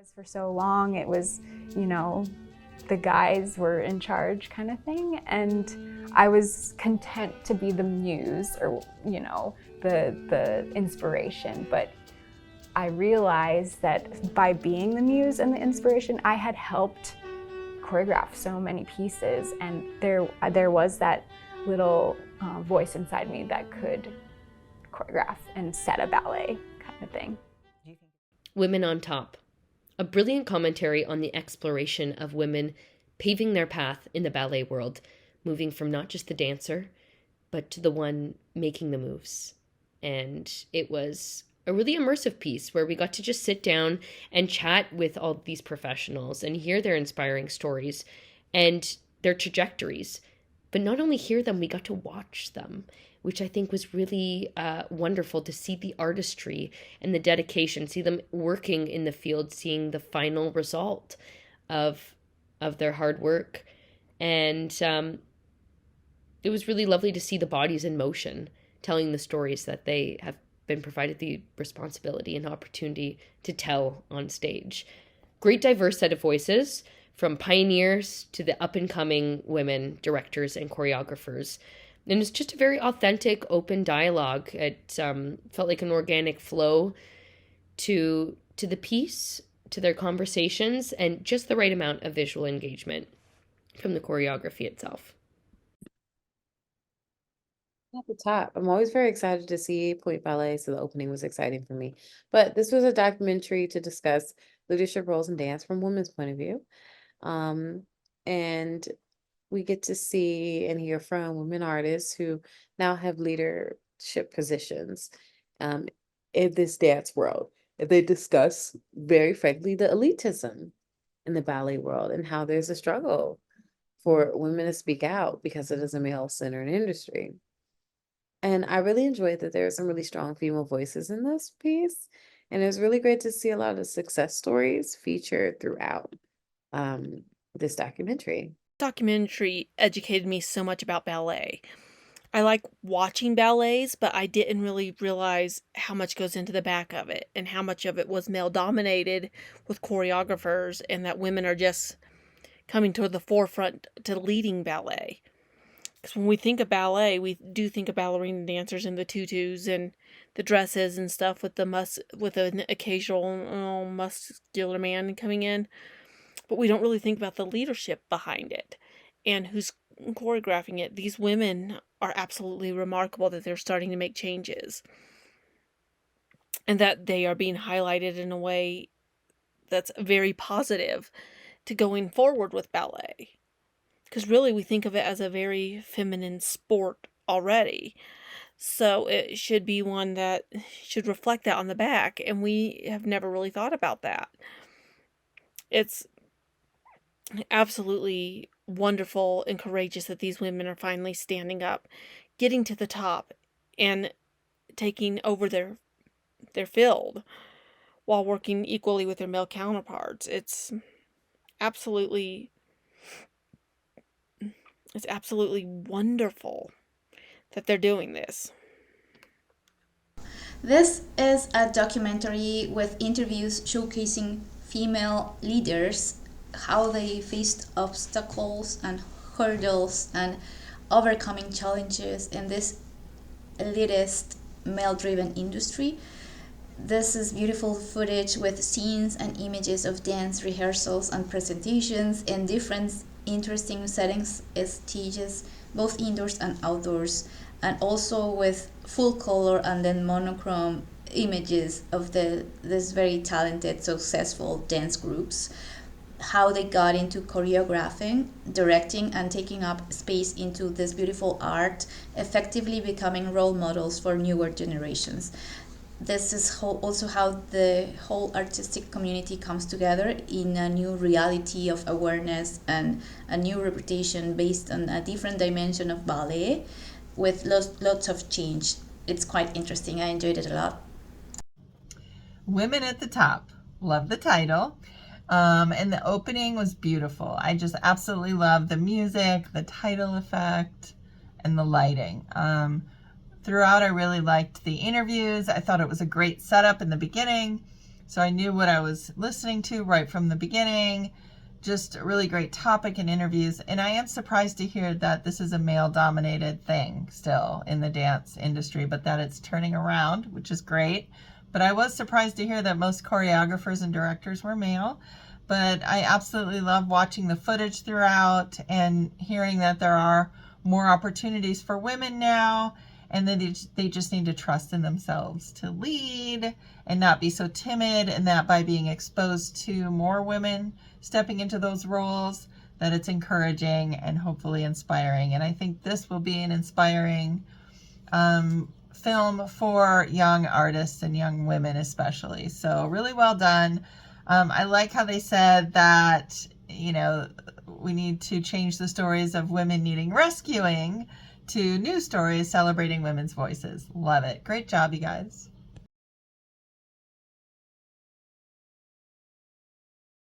Because for so long it was, you know, the guys were in charge kind of thing, and I was content to be the muse or, you know, the inspiration. But I realized that by being the muse and the inspiration, I had helped choreograph so many pieces, and there was that little voice inside me that could choreograph and set a ballet kind of thing. Women on Top, a brilliant commentary on the exploration of women paving their path in the ballet world, moving from not just the dancer, but to the one making the moves. And it was a really immersive piece where we got to just sit down and chat with all these professionals and hear their inspiring stories and their trajectories. But not only hear them, we got to watch them, which I think was really wonderful to see the artistry and the dedication, see them working in the field, seeing the final result of their hard work. And it was really lovely to see the bodies in motion, telling the stories that they have been provided the responsibility and opportunity to tell on stage. Great diverse set of voices, from pioneers to the up-and-coming women directors and choreographers. And it's just a very authentic, open dialogue. It felt like an organic flow to the piece, to their conversations, and just the right amount of visual engagement from the choreography itself. At the top, I'm always very excited to see Point Ballet, so the opening was exciting for me. But this was a documentary to discuss leadership roles in dance from women's point of view. And we get to see and hear from women artists who now have leadership positions in this dance world. And they discuss, very frankly, the elitism in the ballet world and how there's a struggle for women to speak out because it is a male-centered industry. And I really enjoyed that there are some really strong female voices in this piece. And it was really great to see a lot of success stories featured throughout this documentary. Documentary educated me so much about ballet. I like watching ballets, but I didn't really realize how much goes into the back of it and how much of it was male dominated with choreographers, and that women are just coming to the forefront to leading ballet. Because when we think of ballet, we do think of ballerina dancers in the tutus and the dresses and stuff with an occasional muscular man coming in. But we don't really think about the leadership behind it and who's choreographing it. These women are absolutely remarkable that they're starting to make changes and that they are being highlighted in a way that's very positive to going forward with ballet. Because really we think of it as a very feminine sport already. So it should be one that should reflect that on the back, and we have never really thought about that. It's absolutely wonderful and courageous that these women are finally standing up, getting to the top, and taking over their field while working equally with their male counterparts. It's absolutely wonderful that they're doing this. This is a documentary with interviews showcasing female leaders, how they faced obstacles and hurdles and overcoming challenges in this elitist male-driven industry. This is beautiful footage with scenes and images of dance rehearsals and presentations in different interesting settings, stages, both indoors and outdoors, and also with full color and then monochrome images of this very talented, successful dance groups, how they got into choreographing, directing, and taking up space into this beautiful art, effectively becoming role models for newer generations. This is also how the whole artistic community comes together in a new reality of awareness and a new reputation based on a different dimension of ballet with lots of change. It's quite interesting. I enjoyed it a lot. Women at the Top. Love the title. And the opening was beautiful. I just absolutely love the music, the title effect, and the lighting. Throughout, I really liked the interviews. I thought it was a great setup in the beginning. So I knew what I was listening to right from the beginning. Just a really great topic and interviews. And I am surprised to hear that this is a male-dominated thing still in the dance industry, but that it's turning around, which is great. But I was surprised to hear that most choreographers and directors were male. But I absolutely love watching the footage throughout and hearing that there are more opportunities for women now, and then they just need to trust in themselves to lead and not be so timid, and that by being exposed to more women stepping into those roles, that it's encouraging and hopefully inspiring. And I think this will be an inspiring film for young artists and young women especially. So really well done. I like how they said that, you know, we need to change the stories of women needing rescuing to new stories celebrating women's voices. Love it. Great job, you guys.